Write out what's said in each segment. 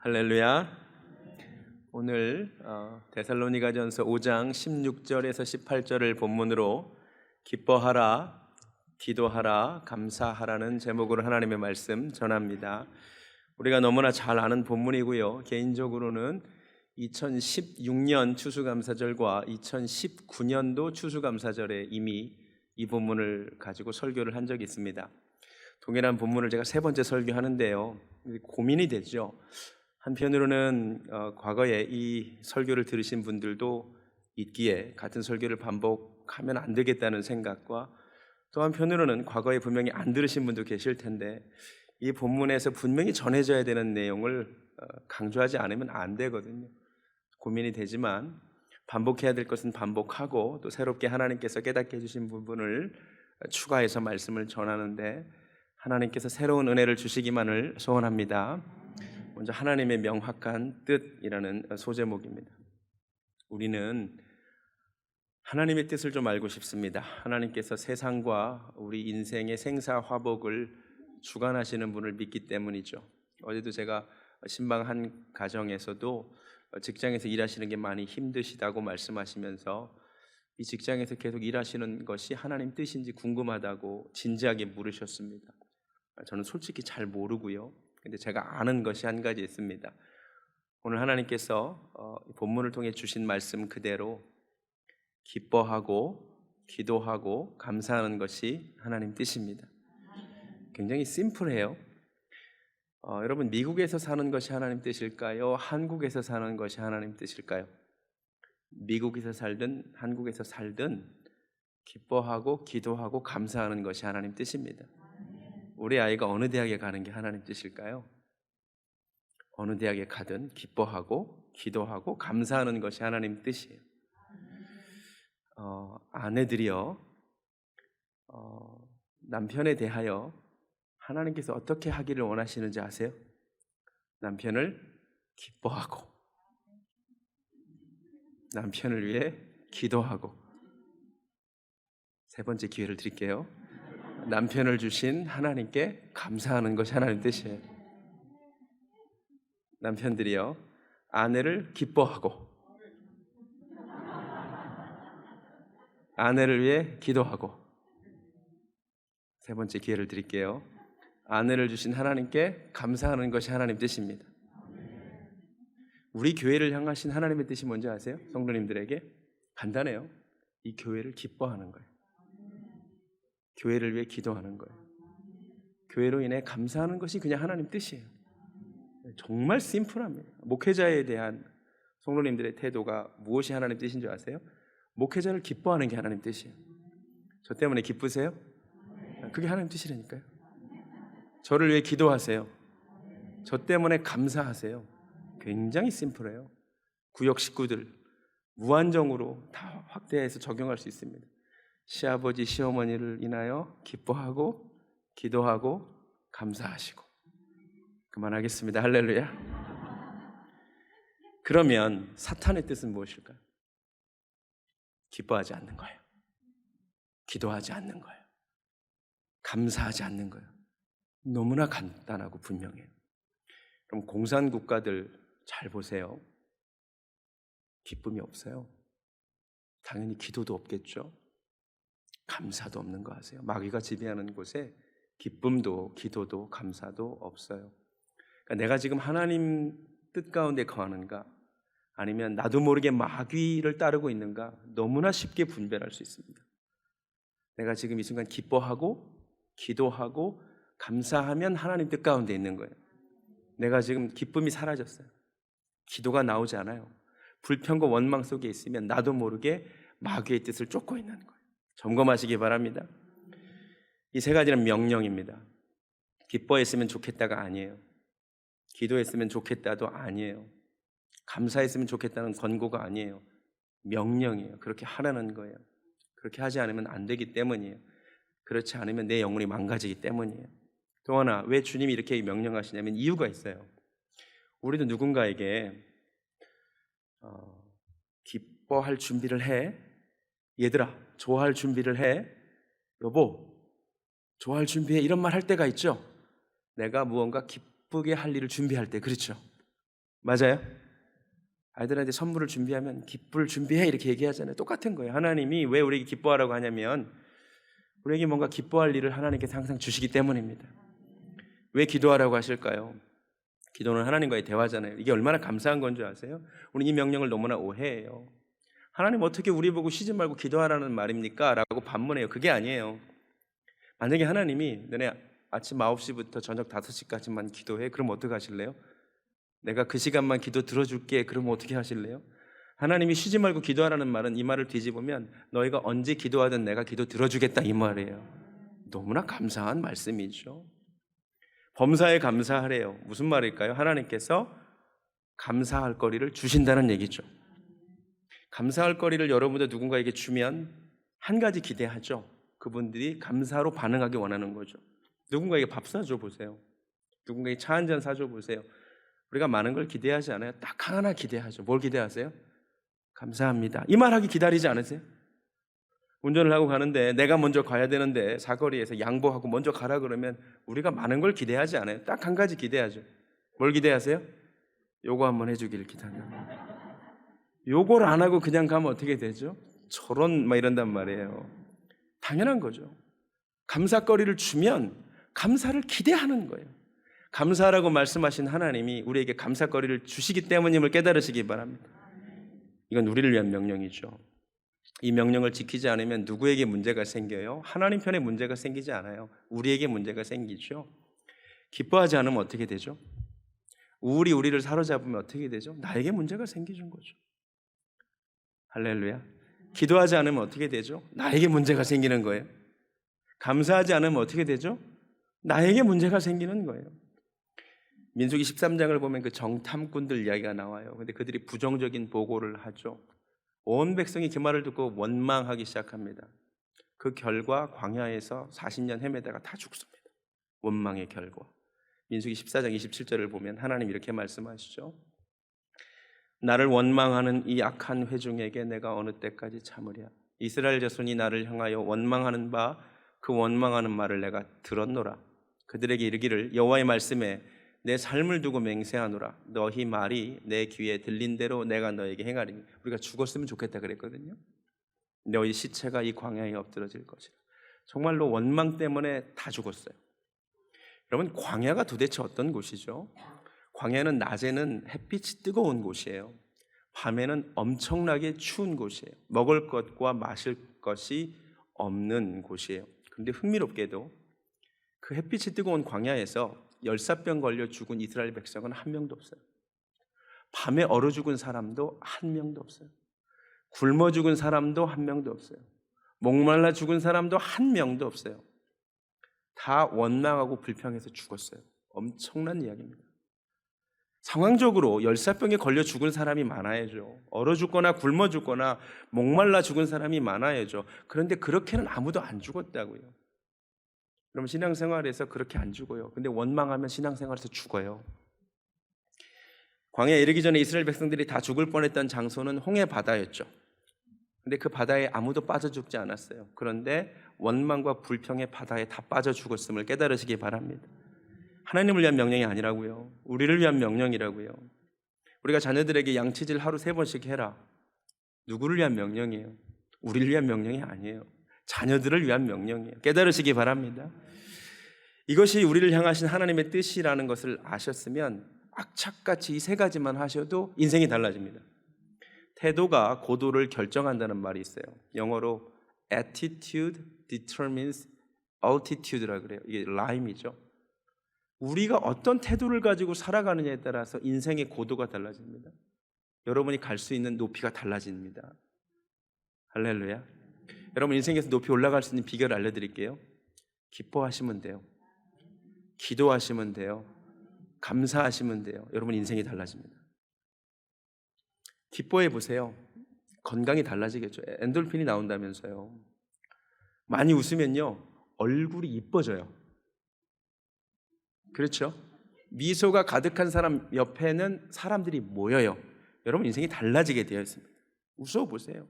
할렐루야. 오늘 데살로니가전서 5장 16절에서 18절을 본문으로 기뻐하라, 기도하라, 감사하라는 제목으로 하나님의 말씀 전합니다. 우리가 너무나 잘 아는 본문이고요. 개인적으로는 2016년 추수감사절과 2019년도 추수감사절에 이미 이 본문을 가지고 설교를 한 적이 있습니다. 동일한 본문을 제가 세 번째 설교하는데요. 고민이 되죠. 한편으로는 과거에 이 설교를 들으신 분들도 있기에 같은 설교를 반복하면 안 되겠다는 생각과, 또 한편으로는 과거에 분명히 안 들으신 분도 계실 텐데 이 본문에서 분명히 전해져야 되는 내용을 강조하지 않으면 안 되거든요. 고민이 되지만 반복해야 될 것은 반복하고, 또 새롭게 하나님께서 깨닫게 해주신 부분을 추가해서 말씀을 전하는데 하나님께서 새로운 은혜를 주시기만을 소원합니다. 먼저 하나님의 명확한 뜻이라는 소제목입니다. 우리는 하나님의 뜻을 좀 알고 싶습니다. 하나님께서 세상과 우리 인생의 생사화복을 주관하시는 분을 믿기 때문이죠. 어제도 제가 신방 한 가정에서도 직장에서 일하시는 게 많이 힘드시다고 말씀하시면서 이 직장에서 계속 일하시는 것이 하나님 뜻인지 궁금하다고 진지하게 물으셨습니다. 저는 솔직히 잘 모르고요. 근데 제가 아는 것이 한 가지 있습니다. 오늘 하나님께서 본문을 통해 주신 말씀 그대로 기뻐하고 기도하고 감사하는 것이 하나님 뜻입니다. 굉장히 심플해요. 여러분, 미국에서 사는 것이 하나님 뜻일까요? 한국에서 사는 것이 하나님 뜻일까요? 미국에서 살든 한국에서 살든 기뻐하고 기도하고 감사하는 것이 하나님 뜻입니다. 우리 아이가 어느 대학에 가는 게 하나님 뜻일까요? 어느 대학에 가든 기뻐하고 기도하고 감사하는 것이 하나님 뜻이에요. 아내들이요, 남편에 대하여 하나님께서 어떻게 하기를 원하시는지 아세요? 남편을 기뻐하고, 남편을 위해 기도하고. 세 번째 기회를 드릴게요. 남편을 주신 하나님께 감사하는 것이 하나님 뜻이에요. 남편들이요, 아내를 기뻐하고, 아내를 위해 기도하고. 세 번째 기회를 드릴게요. 아내를 주신 하나님께 감사하는 것이 하나님 뜻입니다. 우리 교회를 향하신 하나님의 뜻이 뭔지 아세요? 성도님들에게 간단해요. 이 교회를 기뻐하는 거예요. 교회를 위해 기도하는 거예요. 교회로 인해 감사하는 것이 그냥 하나님 뜻이에요. 정말 심플합니다. 목회자에 대한 성도님들의 태도가 무엇이 하나님 뜻인 줄 아세요? 목회자를 기뻐하는 게 하나님 뜻이에요. 저 때문에 기쁘세요? 그게 하나님 뜻이라니까요. 저를 위해 기도하세요. 저 때문에 감사하세요. 굉장히 심플해요. 구역 식구들 무한정으로 다 확대해서 적용할 수 있습니다. 시아버지, 시어머니를 인하여 기뻐하고 기도하고 감사하시고. 그만하겠습니다. 할렐루야. 그러면 사탄의 뜻은 무엇일까요? 기뻐하지 않는 거예요. 기도하지 않는 거예요. 감사하지 않는 거예요. 너무나 간단하고 분명해요. 그럼 공산국가들 잘 보세요. 기쁨이 없어요. 당연히 기도도 없겠죠. 감사도 없는 거 아세요? 마귀가 지배하는 곳에 기쁨도 기도도 감사도 없어요. 그러니까 내가 지금 하나님 뜻 가운데 거하는가, 아니면 나도 모르게 마귀를 따르고 있는가, 너무나 쉽게 분별할 수 있습니다. 내가 지금 이 순간 기뻐하고 기도하고 감사하면 하나님 뜻 가운데 있는 거예요. 내가 지금 기쁨이 사라졌어요. 기도가 나오지 않아요. 불평과 원망 속에 있으면 나도 모르게 마귀의 뜻을 쫓고 있는 거예요. 점검하시기 바랍니다. 이 세 가지는 명령입니다. 기뻐했으면 좋겠다가 아니에요. 기도했으면 좋겠다도 아니에요. 감사했으면 좋겠다는 권고가 아니에요. 명령이에요. 그렇게 하라는 거예요. 그렇게 하지 않으면 안 되기 때문이에요. 그렇지 않으면 내 영혼이 망가지기 때문이에요. 또 하나, 왜 주님이 이렇게 명령하시냐면 이유가 있어요. 우리도 누군가에게 기뻐할 준비를 해. 얘들아, 좋아할 준비를 해. 여보, 좋아할 준비해. 이런 말 할 때가 있죠. 내가 무언가 기쁘게 할 일을 준비할 때. 그렇죠. 맞아요? 아이들한테 선물을 준비하면 기쁠 준비해 이렇게 얘기하잖아요. 똑같은 거예요. 하나님이 왜 우리에게 기뻐하라고 하냐면 우리에게 뭔가 기뻐할 일을 하나님께서 항상 주시기 때문입니다. 왜 기도하라고 하실까요? 기도는 하나님과의 대화잖아요. 이게 얼마나 감사한 건 줄 아세요? 우리 이 명령을 너무나 오해해요. 하나님 어떻게 우리 보고 쉬지 말고 기도하라는 말입니까? 라고 반문해요. 그게 아니에요. 만약에 하나님이 너네 아침 9시부터 저녁 5시까지만 기도해. 그럼 어떻게 하실래요? 내가 그 시간만 기도 들어줄게. 그럼 어떻게 하실래요? 하나님이 쉬지 말고 기도하라는 말은 이 말을 뒤집으면 너희가 언제 기도하든 내가 기도 들어주겠다 이 말이에요. 너무나 감사한 말씀이죠. 범사에 감사하래요. 무슨 말일까요? 하나님께서 감사할 거리를 주신다는 얘기죠. 감사할 거리를 여러분들 누군가에게 주면 한 가지 기대하죠. 그분들이 감사로 반응하기 원하는 거죠. 누군가에게 밥 사줘 보세요. 누군가에게 차 한 잔 사줘 보세요. 우리가 많은 걸 기대하지 않아요. 딱 하나 기대하죠. 뭘 기대하세요? 감사합니다. 이 말하기 기다리지 않으세요? 운전을 하고 가는데 내가 먼저 가야 되는데 사거리에서 양보하고 먼저 가라 그러면 우리가 많은 걸 기대하지 않아요. 딱 한 가지 기대하죠. 뭘 기대하세요? 요거 한번 해주길 기다려. 요걸 안 하고 그냥 가면 어떻게 되죠? 저런 막 이런단 말이에요. 당연한 거죠. 감사거리를 주면 감사를 기대하는 거예요. 감사하라고 말씀하신 하나님이 우리에게 감사거리를 주시기 때문임을 깨달으시기 바랍니다. 이건 우리를 위한 명령이죠. 이 명령을 지키지 않으면 누구에게 문제가 생겨요? 하나님 편에 문제가 생기지 않아요. 우리에게 문제가 생기죠. 기뻐하지 않으면 어떻게 되죠? 우울이 우리를 사로잡으면 어떻게 되죠? 나에게 문제가 생기는 거죠. 할렐루야. 기도하지 않으면 어떻게 되죠? 나에게 문제가 생기는 거예요. 감사하지 않으면 어떻게 되죠? 나에게 문제가 생기는 거예요. 민수기 13장을 보면 그 정탐꾼들 이야기가 나와요. 근데 그들이 부정적인 보고를 하죠. 온 백성이 그 말을 듣고 원망하기 시작합니다. 그 결과 광야에서 40년 헤매다가 다 죽습니다. 원망의 결과. 민수기 14장 27절을 보면 하나님 이렇게 말씀하시죠. 나를 원망하는 이 악한 회중에게 내가 어느 때까지 참으랴. 이스라엘 자손이 나를 향하여 원망하는 바 그 원망하는 말을 내가 들었노라. 그들에게 이르기를 여호와의 말씀에 내 삶을 두고 맹세하노라. 너희 말이 내 귀에 들린 대로 내가 너에게 행하리니. 우리가 죽었으면 좋겠다 그랬거든요. 너희 시체가 이 광야에 엎드러질 것이라. 정말로 원망 때문에 다 죽었어요. 여러분, 광야가 도대체 어떤 곳이죠? 광야는 낮에는 햇빛이 뜨거운 곳이에요. 밤에는 엄청나게 추운 곳이에요. 먹을 것과 마실 것이 없는 곳이에요. 그런데 흥미롭게도 그 햇빛이 뜨거운 광야에서 열사병 걸려 죽은 이스라엘 백성은 한 명도 없어요. 밤에 얼어 죽은 사람도 한 명도 없어요. 굶어 죽은 사람도 한 명도 없어요. 목말라 죽은 사람도 한 명도 없어요. 다 원망하고 불평해서 죽었어요. 엄청난 이야기입니다. 상황적으로 열사병에 걸려 죽은 사람이 많아야죠. 얼어 죽거나 굶어 죽거나 목말라 죽은 사람이 많아야죠. 그런데 그렇게는 아무도 안 죽었다고요. 그럼 신앙생활에서 그렇게 안 죽어요. 근데 원망하면 신앙생활에서 죽어요. 광야에 이르기 전에 이스라엘 백성들이 다 죽을 뻔했던 장소는 홍해 바다였죠. 근데 그 바다에 아무도 빠져 죽지 않았어요. 그런데 원망과 불평의 바다에 다 빠져 죽었음을 깨달으시기 바랍니다. 하나님을 위한 명령이 아니라고요. 우리를 위한 명령이라고요. 우리가 자녀들에게 양치질 하루 3번씩 해라. 누구를 위한 명령이에요? 우리를 위한 명령이 아니에요. 자녀들을 위한 명령이에요. 깨달으시기 바랍니다. 이것이 우리를 향하신 하나님의 뜻이라는 것을 아셨으면 악착같이 이 3가지만 하셔도 인생이 달라집니다. 태도가 고도를 결정한다는 말이 있어요. 영어로 attitude determines altitude라 그래요. 이게 라임이죠. 우리가 어떤 태도를 가지고 살아가느냐에 따라서 인생의 고도가 달라집니다. 여러분이 갈 수 있는 높이가 달라집니다. 할렐루야. 여러분 인생에서 높이 올라갈 수 있는 비결을 알려드릴게요. 기뻐하시면 돼요. 기도하시면 돼요. 감사하시면 돼요. 여러분 인생이 달라집니다. 기뻐해 보세요. 건강이 달라지겠죠. 엔돌핀이 나온다면서요. 많이 웃으면요 얼굴이 이뻐져요. 그렇죠? 미소가 가득한 사람 옆에는 사람들이 모여요. 여러분 인생이 달라지게 되어 있습니다. 웃어보세요.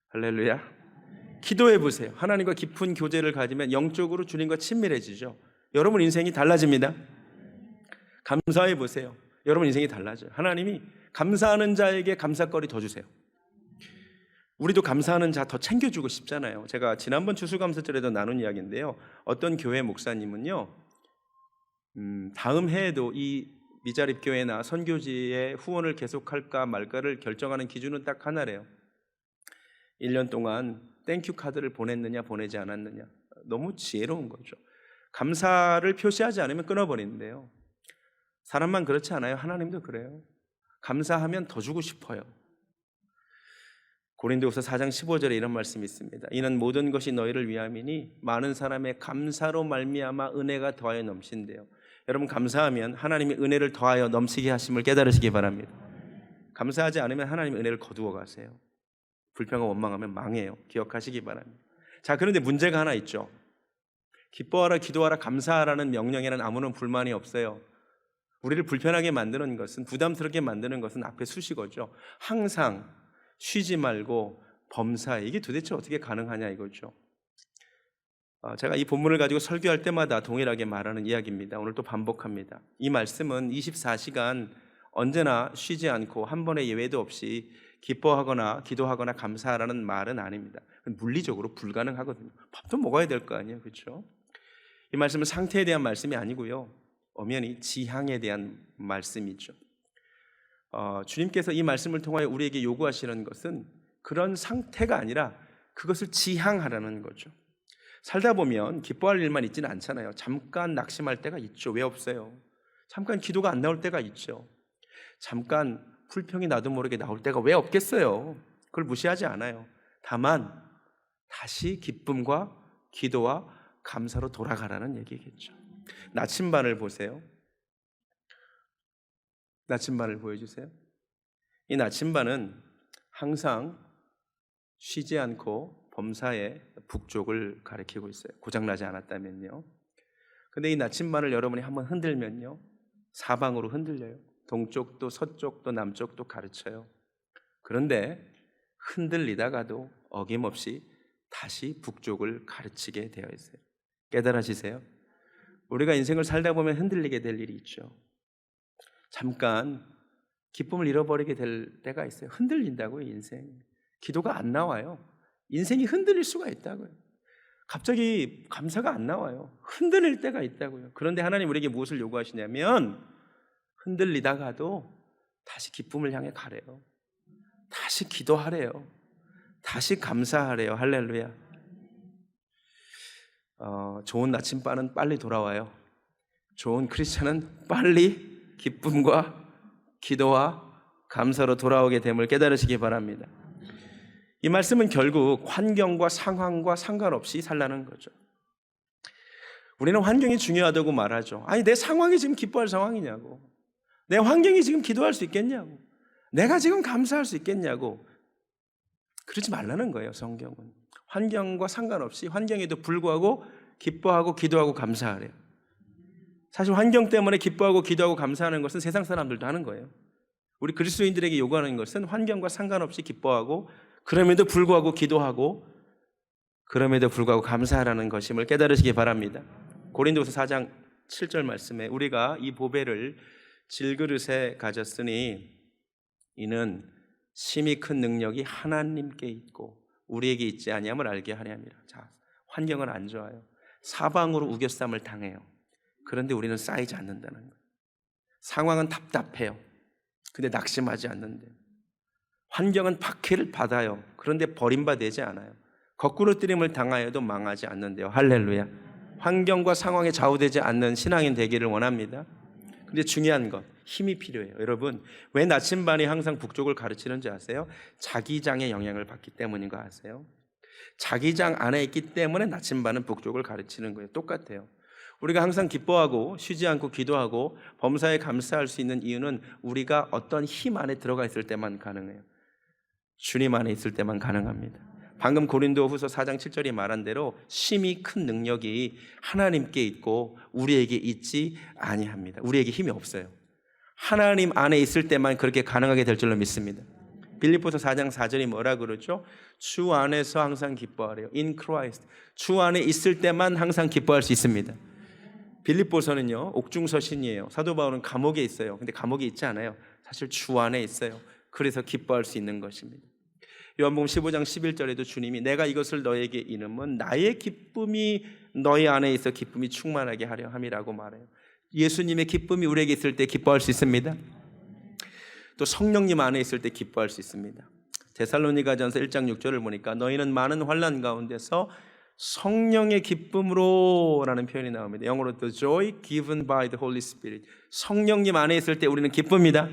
할렐루야. 기도해 보세요. 하나님과 깊은 교제를 가지면 영적으로 주님과 친밀해지죠. 여러분 인생이 달라집니다. 감사해 보세요. 여러분 인생이 달라져요. 하나님이 감사하는 자에게 감사거리 더 주세요. 우리도 감사하는 자 더 챙겨주고 싶잖아요. 제가 지난번 추수감사절에도 나눈 이야기인데요. 어떤 교회 목사님은요, 다음 해에도 이 미자립교회나 선교지의 후원을 계속할까 말까를 결정하는 기준은 딱 하나래요. 1년 동안 땡큐 카드를 보냈느냐 보내지 않았느냐. 너무 지혜로운 거죠. 감사를 표시하지 않으면 끊어버리는데요. 사람만 그렇지 않아요. 하나님도 그래요. 감사하면 더 주고 싶어요. 고린도후서 4장 15절에 이런 말씀이 있습니다. 이는 모든 것이 너희를 위함이니 많은 사람의 감사로 말미암아 은혜가 더하여 넘친대요. 여러분 감사하면 하나님이 은혜를 더하여 넘치게 하심을 깨달으시기 바랍니다. 감사하지 않으면 하나님이 은혜를 거두어 가세요. 불평과 원망하면 망해요. 기억하시기 바랍니다. 자, 그런데 문제가 하나 있죠. 기뻐하라, 기도하라, 감사하라는 명령에는 아무런 불만이 없어요. 우리를 불편하게 만드는 것은, 부담스럽게 만드는 것은 앞에 수식어죠. 항상 쉬지 말고 범사에. 이게 도대체 어떻게 가능하냐 이거죠. 제가 이 본문을 가지고 설교할 때마다 동일하게 말하는 이야기입니다. 오늘 또 반복합니다. 이 말씀은 24시간 언제나 쉬지 않고 한 번의 예외도 없이 기뻐하거나 기도하거나 감사하라는 말은 아닙니다. 물리적으로 불가능하거든요. 밥도 먹어야 될 거 아니에요, 그렇죠? 이 말씀은 상태에 대한 말씀이 아니고요, 엄연히 지향에 대한 말씀이죠. 주님께서 이 말씀을 통하여 우리에게 요구하시는 것은 그런 상태가 아니라 그것을 지향하라는 거죠. 살다 보면 기뻐할 일만 있지는 않잖아요. 잠깐 낙심할 때가 있죠. 왜 없어요? 잠깐 기도가 안 나올 때가 있죠. 잠깐 불평이 나도 모르게 나올 때가 왜 없겠어요? 그걸 무시하지 않아요. 다만 다시 기쁨과 기도와 감사로 돌아가라는 얘기겠죠. 나침반을 보세요. 나침반을 보여주세요. 이 나침반은 항상 쉬지 않고 범사에 북쪽을 가리키고 있어요. 고장나지 않았다면요. 근데 이 나침반을 여러분이 한번 흔들면요, 사방으로 흔들려요. 동쪽도 서쪽도 남쪽도 가르쳐요. 그런데 흔들리다가도 어김없이 다시 북쪽을 가르치게 되어 있어요. 깨달아지세요? 우리가 인생을 살다 보면 흔들리게 될 일이 있죠. 잠깐 기쁨을 잃어버리게 될 때가 있어요. 흔들린다고요, 인생. 기도가 안 나와요. 인생이 흔들릴 수가 있다고요. 갑자기 감사가 안 나와요. 흔들릴 때가 있다고요. 그런데 하나님 우리에게 무엇을 요구하시냐면 흔들리다가도 다시 기쁨을 향해 가래요. 다시 기도하래요. 다시 감사하래요. 할렐루야. 좋은 나침반은 빨리 돌아와요. 좋은 크리스찬은 빨리 기쁨과 기도와 감사로 돌아오게 됨을 깨달으시기 바랍니다. 이 말씀은 결국 환경과 상황과 상관없이 살라는 거죠. 우리는 환경이 중요하다고 말하죠. 아니, 내 상황이 지금 기뻐할 상황이냐고, 내 환경이 지금 기도할 수 있겠냐고, 내가 지금 감사할 수 있겠냐고. 그러지 말라는 거예요. 성경은 환경과 상관없이, 환경에도 불구하고 기뻐하고 기도하고 감사하래요. 사실 환경 때문에 기뻐하고 기도하고 감사하는 것은 세상 사람들도 하는 거예요. 우리 그리스도인들에게 요구하는 것은 환경과 상관없이 기뻐하고, 그럼에도 불구하고 기도하고, 그럼에도 불구하고 감사하라는 것임을 깨달으시기 바랍니다. 고린도후서 4장 7절 말씀에 우리가 이 보배를 질그릇에 가졌으니 이는 심히 큰 능력이 하나님께 있고 우리에게 있지 아니함을 알게 하려 함이라. 자, 환경은 안 좋아요. 사방으로 우겨쌈을 당해요. 그런데 우리는 쌓이지 않는다는 거예요. 상황은 답답해요. 근데 낙심하지 않는데요. 환경은 박해를 받아요. 그런데 버림받지 않아요. 거꾸로 뜨림을 당하여도 망하지 않는데요. 할렐루야. 환경과 상황에 좌우되지 않는 신앙인 되기를 원합니다. 근데 중요한 건 힘이 필요해요. 여러분, 왜 나침반이 항상 북쪽을 가르치는지 아세요? 자기장의 영향을 받기 때문인 거 아세요? 자기장 안에 있기 때문에 나침반은 북쪽을 가르치는 거예요. 똑같아요. 우리가 항상 기뻐하고 쉬지 않고 기도하고 범사에 감사할 수 있는 이유는 우리가 어떤 힘 안에 들어가 있을 때만 가능해요. 주님 안에 있을 때만 가능합니다. 방금 고린도후서 4장 7절이 말한 대로 심히 큰 능력이 하나님께 있고 우리에게 있지 아니합니다. 우리에게 힘이 없어요. 하나님 안에 있을 때만 그렇게 가능하게 될 줄로 믿습니다. 빌립보서 4장 4절이 뭐라 그러죠? 주 안에서 항상 기뻐하래요. In Christ. 주 안에 있을 때만 항상 기뻐할 수 있습니다. 빌립보서는요 옥중서신이에요. 사도 바울은 감옥에 있어요. 근데 감옥에 있지 않아요. 사실 주 안에 있어요. 그래서 기뻐할 수 있는 것입니다. 요한복음 15장 11절에도 주님이 내가 이것을 너에게 이름은 나의 기쁨이 너희 안에 있어 기쁨이 충만하게 하려 함이라고 말해요. 예수님의 기쁨이 우리에게 있을 때 기뻐할 수 있습니다. 또 성령님 안에 있을 때 기뻐할 수 있습니다. 데살로니가전서 1장 6절을 보니까 너희는 많은 환난 가운데서 성령의 기쁨으로 라는 표현이 나옵니다. 영어로 The joy given by the Holy Spirit. 성령님 안에 있을 때 우리는 기쁩니다.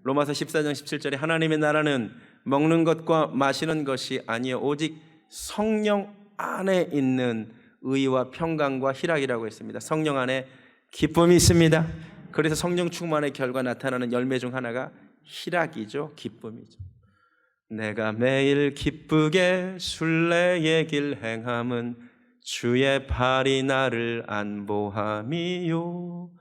로마서 14장 17절에 하나님의 나라는 먹는 것과 마시는 것이 아니요 오직 성령 안에 있는 의와 평강과 희락이라고 했습니다. 성령 안에 기쁨이 있습니다. 그래서 성령 충만의 결과 나타나는 열매 중 하나가 희락이죠. 기쁨이죠. 내가 매일 기쁘게 순례의 길 행함은 주의 팔이 나를 안보함이요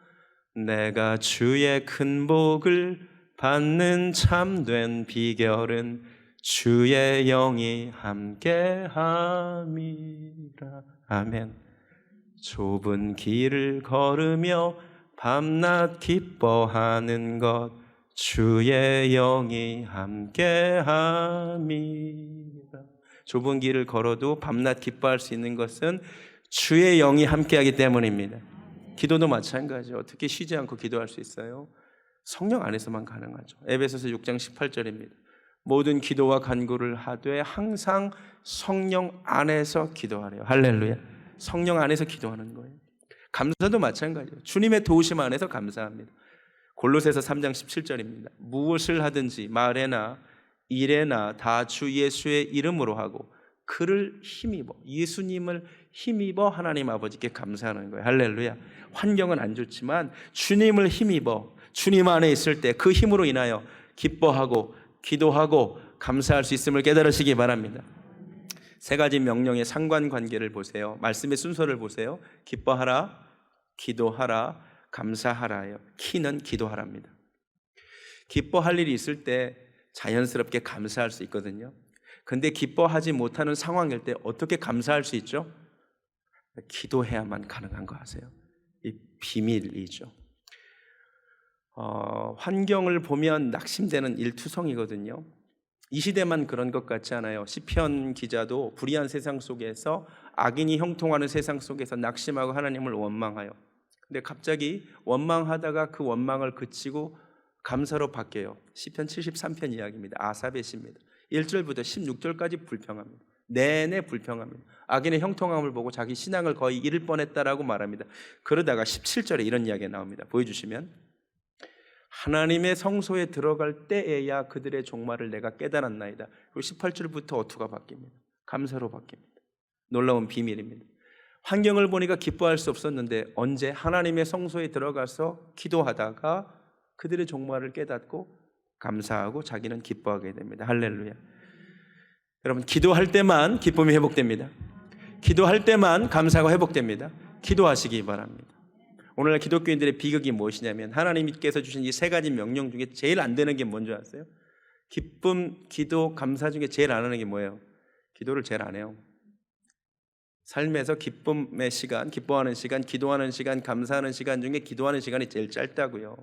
내가 주의 큰 복을 받는 참된 비결은 주의 영이 함께함이라. 아멘. 좁은 길을 걸으며 밤낮 기뻐하는 것 주의 영이 함께함이라. 좁은 길을 걸어도 밤낮 기뻐할 수 있는 것은 주의 영이 함께하기 때문입니다. 기도도 마찬가지죠. 어떻게 쉬지 않고 기도할 수 있어요? 성령 안에서만 가능하죠. 에베소서 6장 18절입니다. 모든 기도와 간구를 하되 항상 성령 안에서 기도하래요. 할렐루야. 성령 안에서 기도하는 거예요. 감사도 마찬가지예요. 주님의 도우심 안에서 감사합니다. 골로새서 3장 17절입니다. 무엇을 하든지 말에나 일에나 다 주 예수의 이름으로 하고 그를 힘입어 예수님을 힘입어 하나님 아버지께 감사하는 거예요. 할렐루야. 환경은 안 좋지만 주님을 힘입어 주님 안에 있을 때 그 힘으로 인하여 기뻐하고 기도하고 감사할 수 있음을 깨달으시기 바랍니다. 세 가지 명령의 상관관계를 보세요. 말씀의 순서를 보세요. 기뻐하라, 기도하라, 감사하라예요. 키는 기도하랍니다. 기뻐할 일이 있을 때 자연스럽게 감사할 수 있거든요. 근데 기뻐하지 못하는 상황일 때 어떻게 감사할 수 있죠? 기도해야만 가능한 거 아세요? 이 비밀이죠. 환경을 보면 낙심되는 일투성이거든요. 이 시대만 그런 것 같지 않아요. 시편 기자도 불의한 세상 속에서 악인이 형통하는 세상 속에서 낙심하고 하나님을 원망하여 근데 갑자기 원망하다가 그 원망을 그치고 감사로 바뀌어요. 시편 73편 이야기입니다. 아삽의 시입니다. 1절부터 16절까지 불평합니다. 내내 불평합니다. 악인의 형통함을 보고 자기 신앙을 거의 잃을 뻔했다라고 말합니다. 그러다가 17절에 이런 이야기가 나옵니다. 보여주시면 하나님의 성소에 들어갈 때에야 그들의 종말을 내가 깨달았나이다. 그리고 18절부터 어투가 바뀝니다. 감사로 바뀝니다. 놀라운 비밀입니다. 환경을 보니까 기뻐할 수 없었는데 언제 하나님의 성소에 들어가서 기도하다가 그들의 종말을 깨닫고 감사하고 자기는 기뻐하게 됩니다. 할렐루야. 여러분 기도할 때만 기쁨이 회복됩니다. 기도할 때만 감사가 회복됩니다. 기도하시기 바랍니다. 오늘날 기독교인들의 비극이 무엇이냐면 하나님께서 주신 이 세 가지 명령 중에 제일 안 되는 게 뭔지 아세요? 기쁨, 기도, 감사 중에 제일 안 하는 게 뭐예요? 기도를 제일 안 해요. 삶에서 기쁨의 시간, 기뻐하는 시간, 기도하는 시간, 감사하는 시간 중에 기도하는 시간이 제일 짧다고요.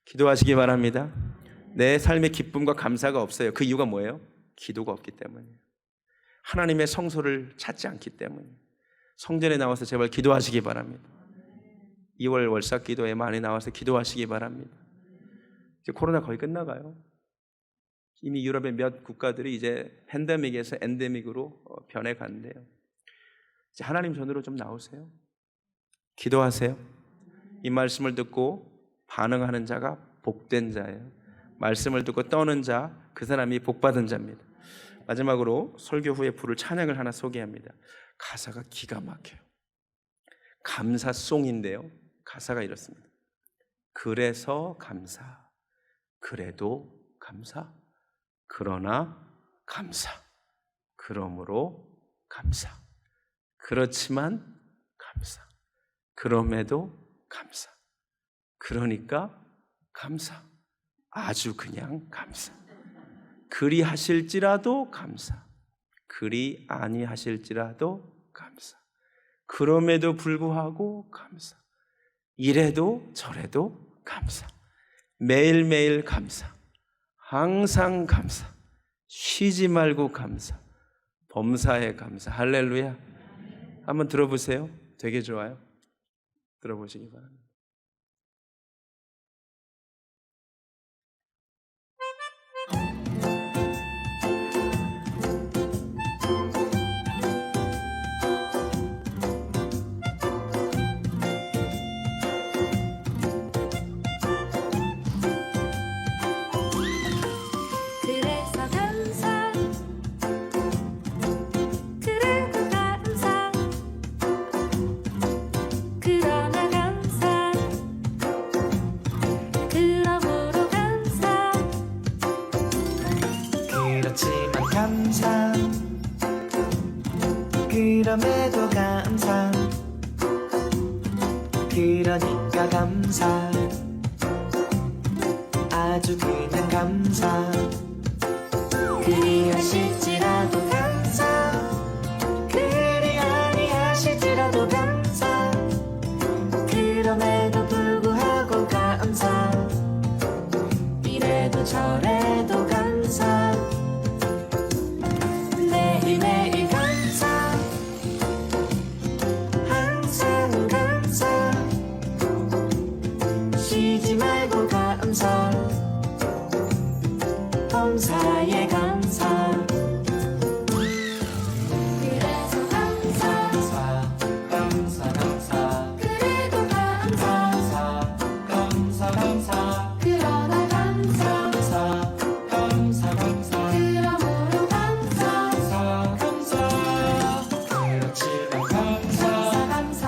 기도하시기 바랍니다. 내 삶에 기쁨과 감사가 없어요. 그 이유가 뭐예요? 기도가 없기 때문이에요. 하나님의 성소를 찾지 않기 때문이에요. 성전에 나와서 제발 기도하시기 바랍니다. 2월 월삭 기도에 많이 나와서 기도하시기 바랍니다. 이제 코로나 거의 끝나가요. 이미 유럽의 몇 국가들이 이제 팬데믹에서 엔데믹으로 변해간대요. 이제 하나님 전으로 좀 나오세요. 기도하세요. 이 말씀을 듣고 반응하는 자가 복된 자예요. 말씀을 듣고 떠는 자, 그 사람이 복받은 자입니다. 마지막으로 설교 후에 부를 찬양을 하나 소개합니다. 가사가 기가 막혀요. 감사송인데요. 가사가 이렇습니다. 그래서 감사, 그래도 감사, 그러나 감사, 그러므로 감사, 그렇지만 감사, 그럼에도 감사, 그러니까 감사, 아주 그냥 감사, 그리 하실지라도 감사, 그리 아니하실지라도 감사, 그럼에도 불구하고 감사. 이래도 저래도 감사. 매일매일 감사. 항상 감사. 쉬지 말고 감사. 범사에 감사. 할렐루야. 한번 들어보세요. 되게 좋아요. 들어보시기 바랍니다. 그래서 감사, 그래도 감사, 그러나 감사, 그러므로 감사, 그렇지만 감사 그럼에도 감사 그러니까 감사 아주 그냥 감사 그리하실지라도 감사 그리 아니하실지라도 감사 그럼에도 불구하고 감사 이래도 저래도 감사 매일매일 감사 항상 감사 쉬지 말고 감사 범사에 감사 그래서 감사, 감사 그래도 감사, 감사 그러나 감사, 그러므로 감사, 그렇지만 감사, 감사,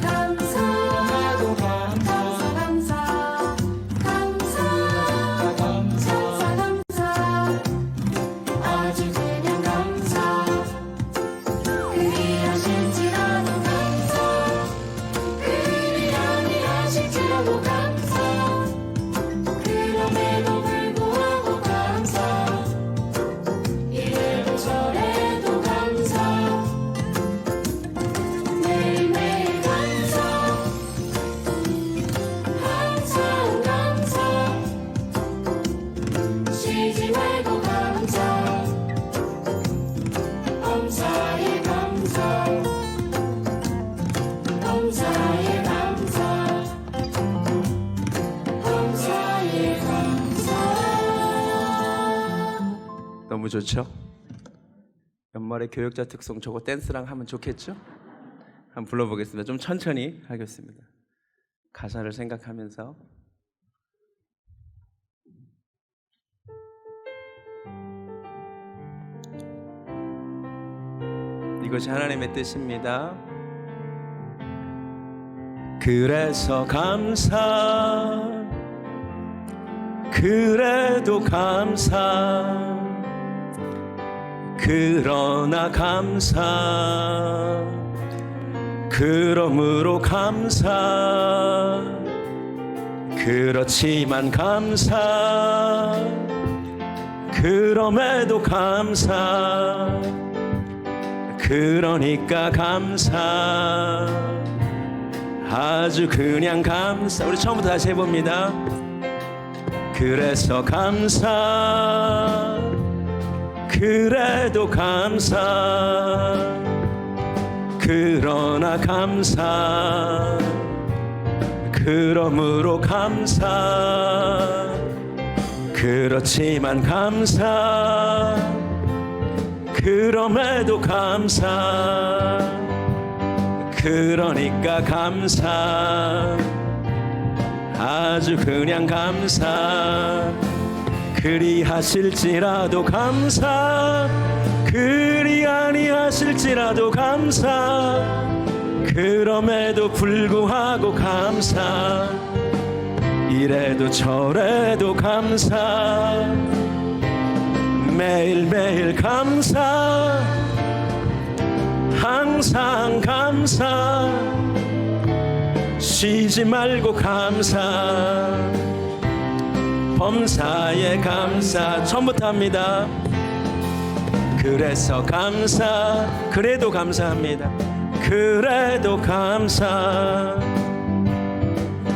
감사, 감사, 감사, 감사, 아주 그냥 감사 그리하실지라도 감사 그리 아니하실지라도 감사 그럼에도 불구하고 감사 이래도 저래도 감사 매일매일 감사 항상 감사 쉬지 말고 감사 범사에 감사 범사에 감사 범사에 감사 너무 좋죠? 연말에 교역자 특송 저거 댄스랑 하면 좋겠죠? 한번 불러보겠습니다. 좀 천천히 하겠습니다. 가사를 생각하면서. 이것이 하나님의 뜻입니다. 그래서 감사, 그래도 감사, 그러나 감사, 그러므로 감사, 그렇지만 감사, 그럼에도 감사, 그러니까 감사, 아주 그냥 감사. 우리 처음부터 다시 해봅니다. 그래서 감사, 그래도 감사, 그러나 감사, 그러므로 감사, 그렇지만 감사, 그럼에도 감사, 그러니까 감사, 아주 그냥 감사. 그리하실지라도 감사, 그리 아니하실지라도 감사, 그럼에도 불구하고 감사, 이래도 저래도 감사, 매일매일 감사, 항상 감사, 쉬지 말고 감사, 범사에 감사. 처음부터 합니다. 그래서 감사, 그래도 감사합니다. 그래도 감사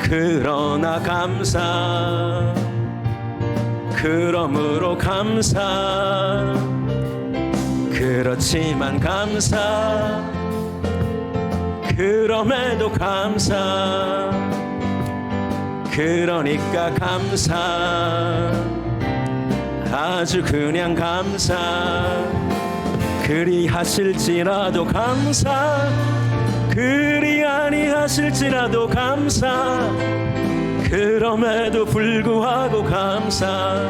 그러나 감사 그러므로 감사 그렇지만 감사 그럼에도 감사 그러니까 감사 아주 그냥 감사 그리하실지라도 감사 그리 아니하실지라도 감사 그럼에도 불구하고 감사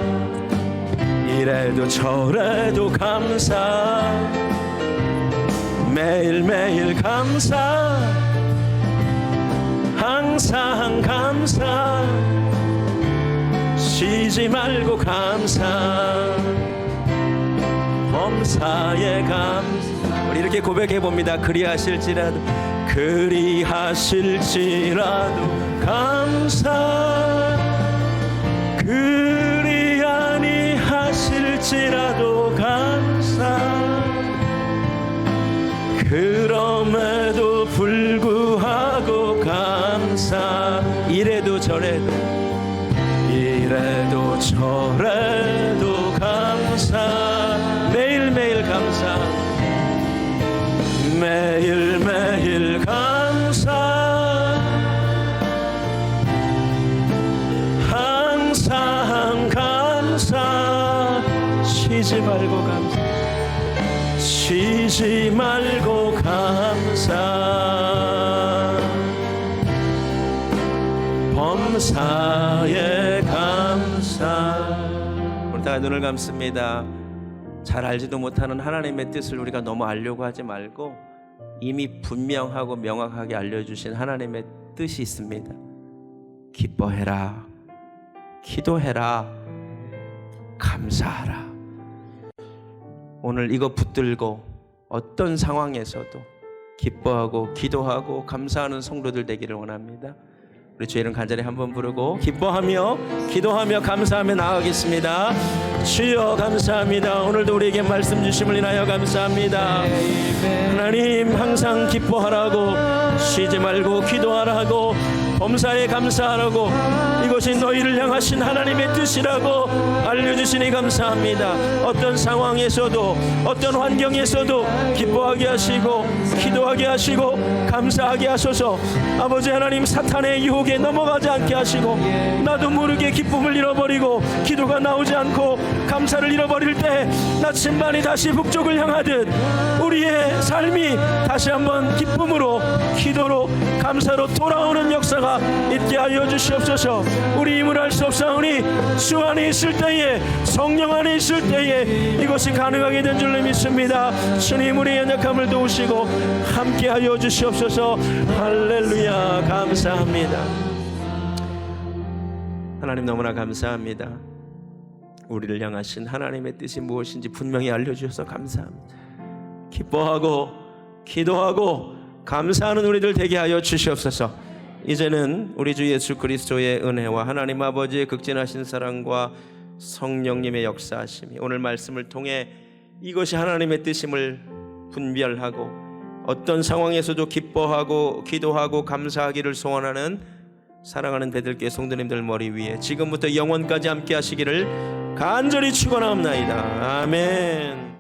이래도 저래도 감사 매일매일 감사 항상 감사 쉬지 말고 감사 범사에 감사 우리 이렇게 고백해 봅니다. 그리하실지라도 감사 그리 아니하실지라도 감사 그럼에도 불구하고 감사 이래도 저래도 저래도 감사 매일매일 감사 매일매일 감사 항상 감사 쉬지 말고 감사 쉬지 말고 감사 범사에 감사 우리 다 눈을 감습니다. 잘 알지도 못하는 하나님의 뜻을 우리가 너무 알려고 하지 말고 이미 분명하고 명확하게 알려주신 하나님의 뜻이 있습니다. 기뻐해라 기도해라 감사하라. 오늘 이거 붙들고 어떤 상황에서도 기뻐하고 기도하고 감사하는 성도들 되기를 원합니다. 우리 주의 이름 간절히 한번 부르고 기뻐하며 기도하며 감사하며 나아가겠습니다. 주여 감사합니다. 오늘도 우리에게 말씀 주심을 인하여 감사합니다. 하나님 항상 기뻐하라고 쉬지 말고 기도하라고 범사에 감사하라고 이것이 너희를 향하신 하나님의 뜻이라고 알려주시니 감사합니다. 어떤 상황에서도 어떤 환경에서도 기뻐하게 하시고 기도하게 하시고 감사하게 하소서. 아버지 하나님 사탄의 유혹에 넘어가지 않게 하시고 나도 모르게 기쁨을 잃어버리고 기도가 나오지 않고 감사를 잃어버릴 때 나침반이 다시 북쪽을 향하듯 우리의 삶이 다시 한번 기쁨으로 기도로 감사로 돌아오는 역사가 있게 하여 주시옵소서. 우리 힘을 알 수 없사오니 주 안에 있을 때에 성령 안에 있을 때에 이것이 가능하게 된 줄로 믿습니다. 주님 우리의 연약함을 도우시고 함께 하여 주시옵소서. 할렐루야 감사합니다. 하나님 너무나 감사합니다. 우리를 향하신 하나님의 뜻이 무엇인지 분명히 알려주셔서 감사합니다. 기뻐하고 기도하고 감사하는 우리들 되게 하여 주시옵소서. 이제는 우리 주 예수 그리스도의 은혜와 하나님 아버지의 극진하신 사랑과 성령님의 역사하심이 오늘 말씀을 통해 이것이 하나님의 뜻임을 분별하고 어떤 상황에서도 기뻐하고 기도하고 감사하기를 소원하는 사랑하는 배들께 성도님들 머리 위에 지금부터 영원까지 함께 하시기를 간절히 축원하옵나이다. 아멘.